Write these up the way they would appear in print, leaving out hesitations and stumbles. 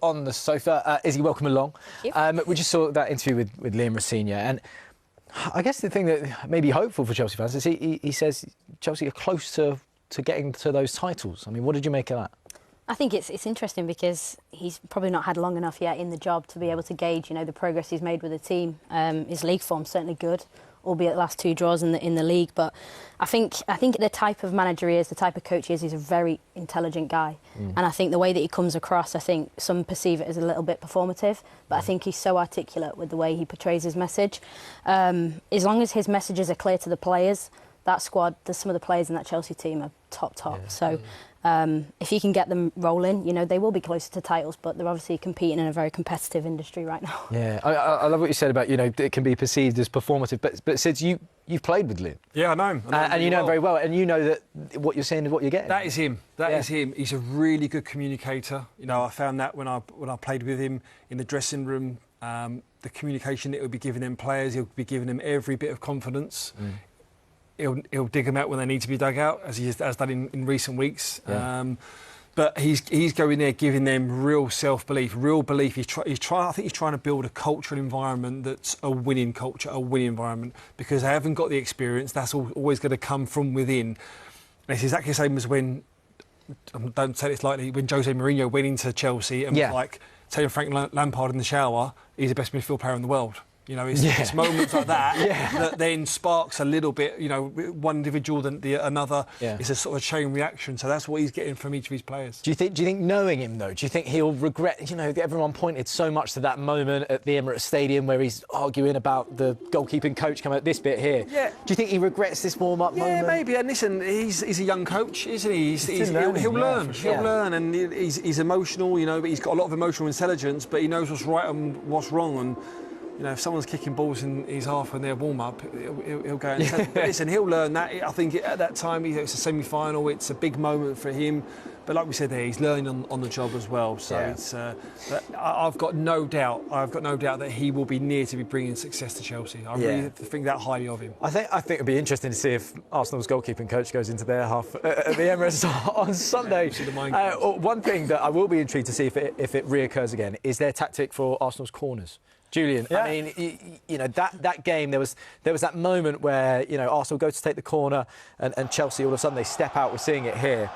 on the sofa. Izzy, welcome along. Thank you. We just saw that interview with Liam Rosenior, and I guess the thing that may be hopeful for Chelsea fans is he says Chelsea are close to getting to those titles. I mean, what did you make of that? I think it's interesting because he's probably not had long enough yet in the job to be able to gauge, the progress he's made with the team. His league form's certainly good, albeit the last 2 draws in the league. But I think the type of manager he is, the type of coach he is, he's a very intelligent guy. And I think the way that he comes across, I think some perceive it as a little bit performative, but I think he's so articulate with the way he portrays his message. As long as his messages are clear to the players, that squad, some of the players in that Chelsea team are top. Yeah. So if he can get them rolling, they will be closer to titles, but they're obviously competing in a very competitive industry right now. Yeah, I love what you said about, it can be perceived as performative, but Sid, you've played with Liam. Yeah, I know him. And you know him very well, and you know that what you're saying is what you're getting. That is him. That is him. He's a really good communicator. I found that when I played with him in the dressing room, the communication that he'll be giving them players, he'll be giving them every bit of confidence. He'll dig them out when they need to be dug out, as he has done in recent weeks. Yeah. But he's going there, giving them real self-belief, real belief. I think he's trying to build a culture and environment that's a winning culture, a winning environment, because they haven't got the experience. That's always going to come from within. And it's exactly the same as when, don't say this lightly, when Jose Mourinho went into Chelsea and was like telling Frank Lampard in the shower, he's the best midfield player in the world. It's moments like that that then sparks a little bit, one individual than another. Yeah. It's a sort of chain reaction. So that's what he's getting from each of his players. Do you think knowing him, though, do you think he'll regret, everyone pointed so much to that moment at the Emirates Stadium where he's arguing about the goalkeeping coach coming at this bit here. Yeah. Do you think he regrets this warm-up moment? Yeah, maybe. And listen, he's a young coach, isn't he? He'll learn. Sure. He'll learn, and he's emotional, but he's got a lot of emotional intelligence, but he knows what's right and what's wrong. And if someone's kicking balls in his half in their warm-up, he'll go and take it. But listen, he'll learn that. I think at that time, it's a semi-final. It's a big moment for him. But like we said there, he's learning on the job as well. So it's. I've got no doubt. That he will be near to be bringing success to Chelsea. I really think that highly of him. I think it'd be interesting to see if Arsenal's goalkeeping coach goes into their half at the Emirates on Sunday. One thing that I will be intrigued to see if it reoccurs again is their tactic for Arsenal's corners. Julian, I mean, that game, there was that moment where, Arsenal go to take the corner and Chelsea, all of a sudden, they step out. We're seeing it here.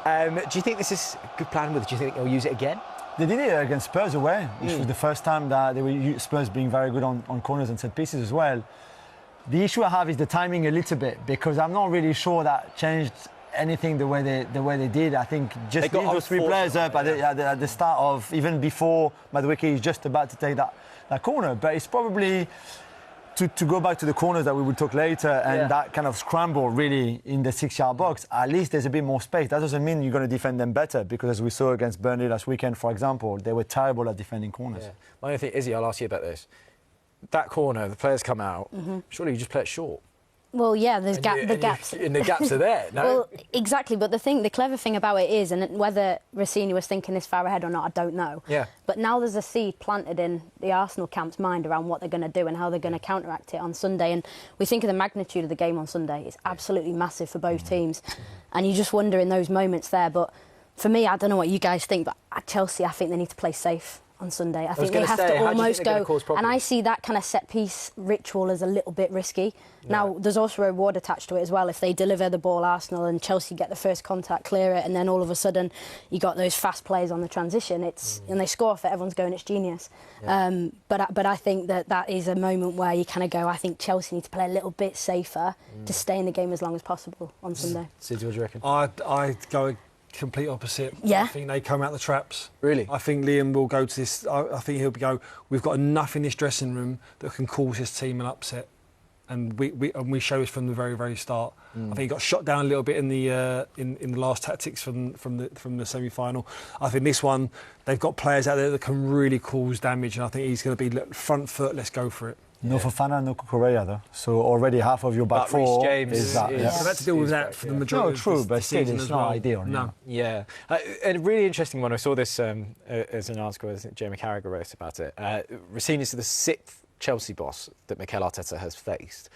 Do you think this is a good plan with it? Do you think they'll use it again? They did it against Spurs away, which was the first time that they were Spurs being very good on corners and set pieces as well. The issue I have is the timing a little bit, because I'm not really sure that changed anything the way they did. I think just leave those 3 players up at the start of, even before Madueke is just about to take that corner. But it's probably to go back to the corners that we will talk later, and that kind of scramble really in the 6-yard box. At least there's a bit more space. That doesn't mean you're going to defend them better, because as we saw against Burnley last weekend, for example, they were terrible at defending corners. My only thing, Izzy, I'll ask you about this. That corner, the players come out. Surely you just play it short. Well, yeah, the gaps. And the gaps are there, no? Well, exactly, but the clever thing about it is, and whether Rossini was thinking this far ahead or not, I don't know. Yeah. But now there's a seed planted in the Arsenal camp's mind around what they're going to do and how they're going to counteract it on Sunday. And we think of the magnitude of the game on Sunday. It's absolutely massive for both teams. And you just wonder in those moments there. But for me, I don't know what you guys think, but at Chelsea, I think they need to play safe on Sunday. I think they have to almost go, and I see that kind of set-piece ritual as a little bit risky. Now, there's also a reward attached to it as well. If they deliver the ball, Arsenal, and Chelsea get the first contact, clear it, and then all of a sudden you got those fast players on the transition, and they score off it, everyone's going, it's genius. But I think that is a moment where you kind of go, I think Chelsea need to play a little bit safer to stay in the game as long as possible on Sunday. Sid, what do you reckon? I'd go complete opposite. Yeah. I think they come out the traps. Really? I think Liam will go to this. I think he'll go, we've got enough in this dressing room that can cause this team an upset. And we show this from the very, very start. I think he got shot down a little bit in the last tactics from the semi-final. I think this one, they've got players out there that can really cause damage, and I think he's going to be front foot, let's go for it. No Fofana, no Cucurella, though. So already half of your back four is that. They've had to deal with that for the majority of the season. No, true, but still, it's not ideal. No. Yeah. A really interesting one. I saw this as an article that Jamie Carragher wrote about it. Rossini is the 6th Chelsea boss that Mikel Arteta has faced.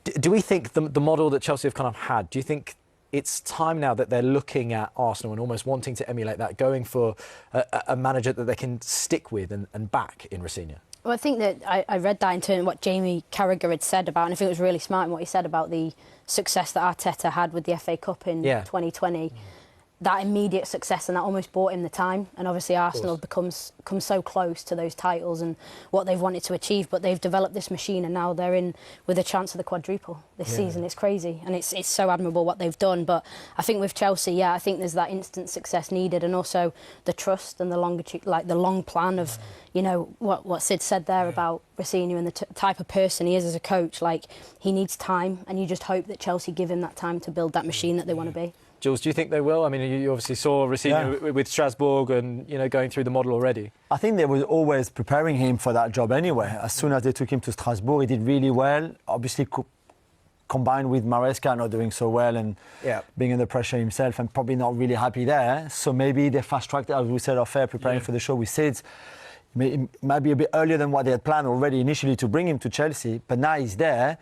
Do we think the model that Chelsea have kind of had, do you think it's time now that they're looking at Arsenal and almost wanting to emulate that, going for a manager that they can stick with and back in Rosenior? Well, I think that I read that in terms of what Jamie Carragher had said about, and I think it was really smart in what he said about the success that Arteta had with the FA Cup in 2020. That immediate success, and that almost bought him the time. And obviously Arsenal have come so close to those titles and what they've wanted to achieve, but they've developed this machine and now they're in with a chance of the quadruple this season. It's crazy, and it's so admirable what they've done. But I think with Chelsea, I think there's that instant success needed, and also the trust and the longitude, like the long plan of, you know, what Sid said there about Rosenior and the type of person he is as a coach. Like, he needs time, and you just hope that Chelsea give him that time to build that machine that they want to be. Jules, do you think they will? I mean, you obviously saw Rosenior with Strasbourg and, you know, going through the model already. I think they were always preparing him for that job anyway. As soon as they took him to Strasbourg, he did really well. Obviously, combined with Maresca not doing so well and being under pressure himself and probably not really happy there. So maybe they fast-tracked it, as we said off air, preparing for the show with Sid. It might be a bit earlier than what they had planned already initially to bring him to Chelsea. But now he's there,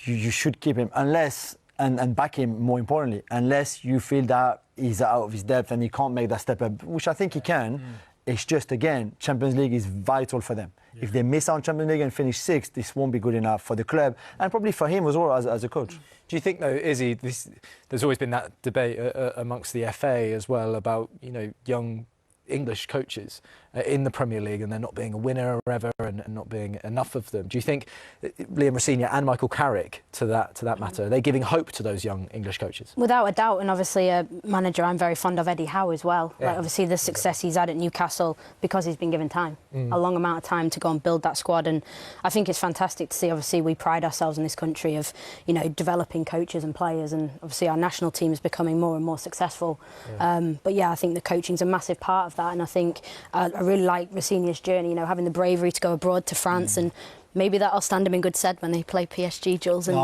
you should keep him, unless... And back him, more importantly, unless you feel that he's out of his depth and he can't make that step up, which I think he can. It's just, again, Champions League is vital for them. If they miss out on Champions League and finish sixth, this won't be good enough for the club and probably for him as well as a coach. Do you think, though, Izzy, there's always been that debate amongst the FA as well about, you know, young English coaches in the Premier League and there not being a winner ever and not being enough of them. Do you think Liam Rosenior and Michael Carrick, to that matter, are they giving hope to those young English coaches? Without a doubt, and obviously a manager I'm very fond of, Eddie Howe, as well. Like, obviously the success he's had at Newcastle because he's been given time, a long amount of time to go and build that squad, and I think it's fantastic to see. Obviously we pride ourselves in this country of, you know, developing coaches and players, and obviously our national team is becoming more and more successful. But I think the coaching's a massive part of that, and I think I really like Rosenior's journey, you know, having the bravery to go abroad to France, and maybe that'll stand him in good stead when they play PSG, Jules. And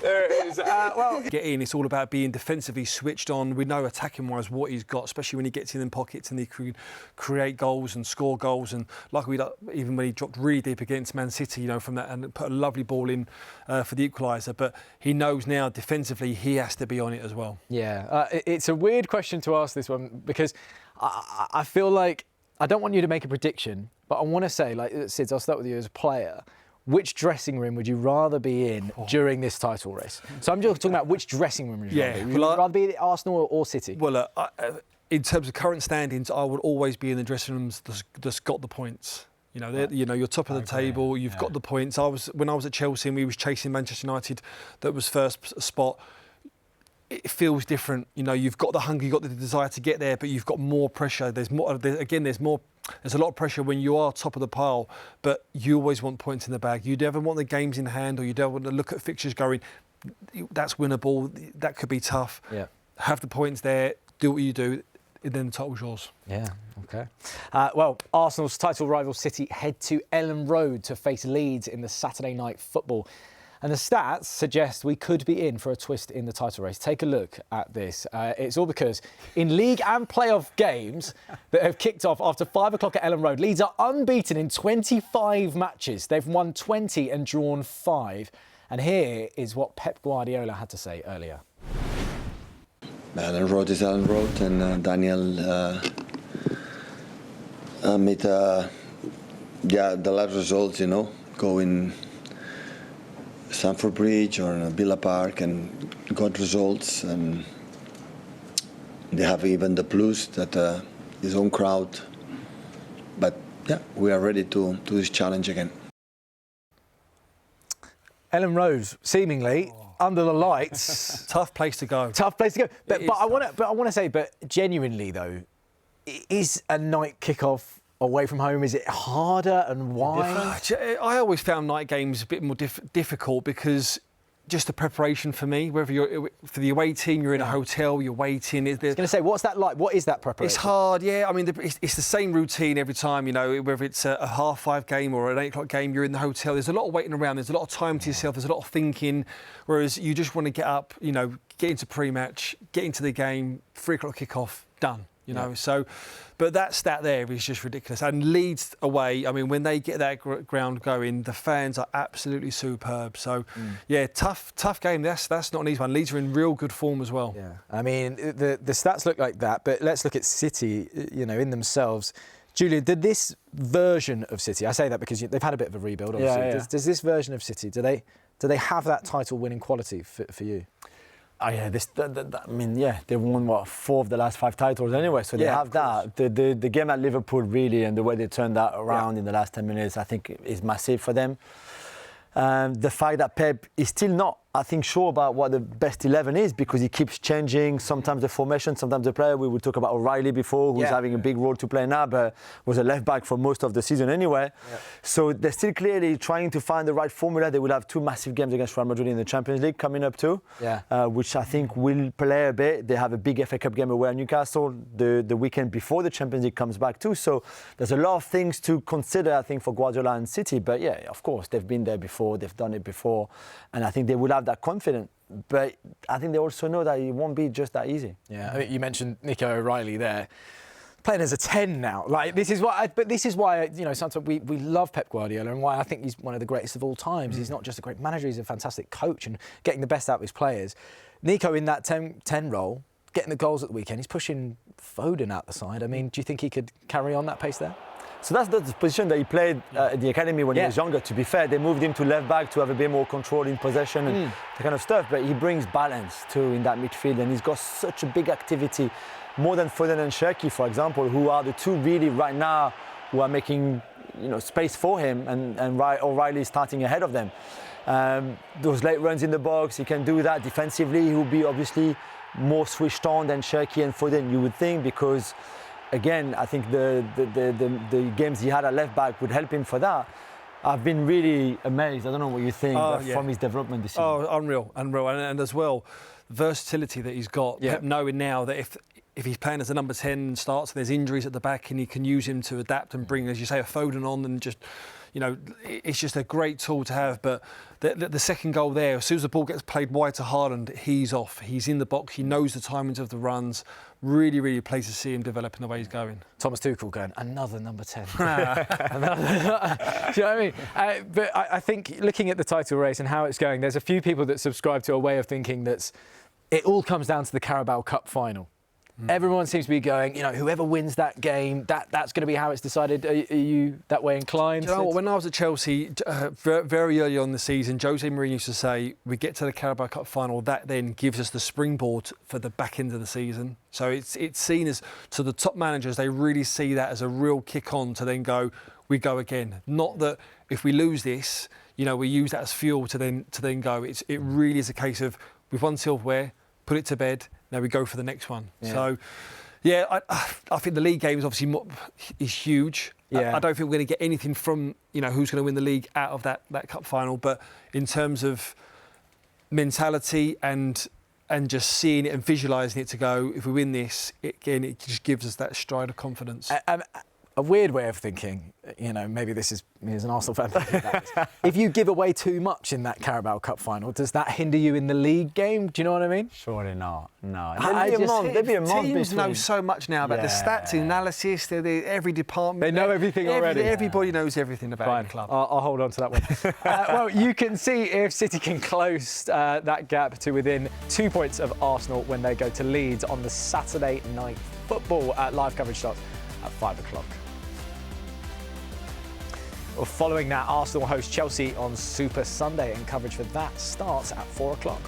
there it is. Get in, it's all about being defensively switched on. We know attacking-wise what he's got, especially when he gets in them pockets and he can create goals and score goals. And like even when he dropped really deep against Man City, you know, from that, and put a lovely ball in for the equaliser. But he knows now defensively he has to be on it as well. Yeah, it's a weird question to ask, this one, because I feel like I don't want you to make a prediction, but I want to say, like, Sid, I'll start with you as a player. Which dressing room would you rather be in during this title race? So I'm just talking about which dressing room would you rather be? Would you rather be at Arsenal or City? Well, in terms of current standings, I would always be in the dressing rooms that's got the points. You know, you know, you're top of the table. You've got the points. When I was at Chelsea and we was chasing Manchester United, that was first spot. It feels different. You know, you've got the hunger, you've got the desire to get there, but you've got more pressure. There's more. There's a lot of pressure when you are top of the pile, but you always want points in the bag. You never want the games in hand, or you don't want to look at fixtures going, that's winnable, that could be tough. Yeah. Have the points there, do what you do, and then the title's yours. Yeah, OK. Well, Arsenal's title rival City head to Ellen Road to face Leeds in the Saturday night football. And the stats suggest we could be in for a twist in the title race. Take a look at this. It's all because in league and playoff games that have kicked off after 5 o'clock at Ellen Road, Leeds are unbeaten in 25 matches. They've won 20 and drawn 5. And here is what Pep Guardiola had to say earlier. Ellen Road is Ellen Road, and Daniel made the last results, you know, going Stamford Bridge or Villa Park and got results, and they have even the plus that his own crowd. But yeah, we are ready to do this challenge again. Ellen Road, seemingly under the lights. Tough place to go. Tough place to go. But I want to say, but genuinely though, is a night kickoff away from home, is it harder, and why? I always found night games a bit more difficult because just the preparation for me, whether you're for the away team, you're in a hotel, you're waiting. I was going to say, what's that like? What is that preparation? It's hard, yeah. I mean, it's the same routine every time, you know, whether it's a 5:30 game or an 8 o'clock game, you're in the hotel. There's a lot of waiting around. There's a lot of time to yourself. There's a lot of thinking, whereas you just want to get up, you know, get into pre-match, get into the game, 3 o'clock kickoff, done. you know. So, but that stat there is just ridiculous. And Leeds away, I mean, when they get that ground going, the fans are absolutely superb. So, yeah, tough game. That's not an easy one. Leeds are in real good form as well. Yeah, I mean, the stats look like that, but let's look at City, you know, in themselves. Julian, did this version of City, I say that because they've had a bit of a rebuild, obviously. Yeah. Does this version of City, do they have that title-winning quality for you? Oh yeah, I mean, yeah, they won 4 of the last 5 titles anyway, so they have that. The game at Liverpool really, and the way they turned that around in the last 10 minutes, I think is massive for them. The fact that Pep is still not, I think, sure about what the best 11 is, because he keeps changing sometimes the formation, sometimes the player. We would talk about O'Reilly before, who's having a big role to play now, but was a left back for most of the season anyway. So they're still clearly trying to find the right formula. They will have 2 massive games against Real Madrid in the Champions League coming up too, which I think will play a bit. They have a big FA Cup game away at Newcastle the weekend before the Champions League comes back too. So there's a lot of things to consider, I think, for Guardiola and City. But yeah, of course, they've been there before, they've done it before, and I think they will have that confidence. But I think they also know that it won't be just that easy. Yeah, I mean, you mentioned Nico O'Reilly there, playing as a 10 now. Like, this is why, you know, sometimes we love Pep Guardiola, and why I think he's one of the greatest of all times. He's not just a great manager, he's a fantastic coach and getting the best out of his players. Nico in that 10 role, getting the goals at the weekend, he's pushing Foden out the side. I mean, do you think he could carry on that pace there? So that's the position that he played at the academy when he was younger. To be fair, they moved him to left back to have a bit more control in possession and that kind of stuff. But he brings balance too in that midfield, and he's got such a big activity, more than Foden and Cherki, for example, who are the 2 really right now who are making, you know, space for him, and O'Reilly starting ahead of them. Those late runs in the box, he can do that. Defensively, he will be obviously more switched on than Cherki and Foden, you would think, because again, I think the games he had at left back would help him for that. I've been really amazed. I don't know what you think from his development this season. Oh, unreal. And as well, versatility that he's got. Pep knowing now that if he's playing as a number 10 and starts, there's injuries at the back, and he can use him to adapt and bring, as you say, a Foden on, and just, you know, it's just a great tool to have. But the second goal there, as soon as the ball gets played wide to Haaland, he's off. He's in the box. He knows the timings of the runs. Really, really pleased to see him developing the way he's going. Thomas Tuchel going, another number 10. Do you know what I mean? But I think looking at the title race and how it's going, there's a few people that subscribe to a way of thinking that's it all comes down to the Carabao Cup final. Everyone seems to be going, you know, whoever wins that game, that's going to be how it's decided. Are you that way inclined? Do you know what? When I was at Chelsea, very early on in the season, Jose Mourinho used to say, we get to the Carabao Cup final, that then gives us the springboard for the back end of the season. So it's seen as, to the top managers, they really see that as a real kick on to then go, we go again. Not that if we lose this, you know, we use that as fuel to then go. It really is a case of, we've won silverware, put it to bed, now we go for the next one. Yeah. So, yeah, I think the league game is obviously is huge. Yeah. I don't think we're going to get anything from, you know, who's going to win the league out of that cup final. But in terms of mentality and just seeing it and visualising it to go, if we win this, it just gives us that stride of confidence. A weird way of thinking, you know, maybe this is me as an Arsenal fan thinking that. If you give away too much in that Carabao Cup final, does that hinder you in the league game? Do you know what I mean? Surely not. No. There'd be a month. Teams know so much now about the stats, analysis, every department. They know everything already. Everybody knows everything about the club. I'll hold on to that one. Well, you can see if City can close that gap to within 2 points of Arsenal when they go to Leeds on the Saturday night football. Live coverage starts at 5 o'clock. Well, following that, Arsenal host Chelsea on Super Sunday, and coverage for that starts at 4 o'clock.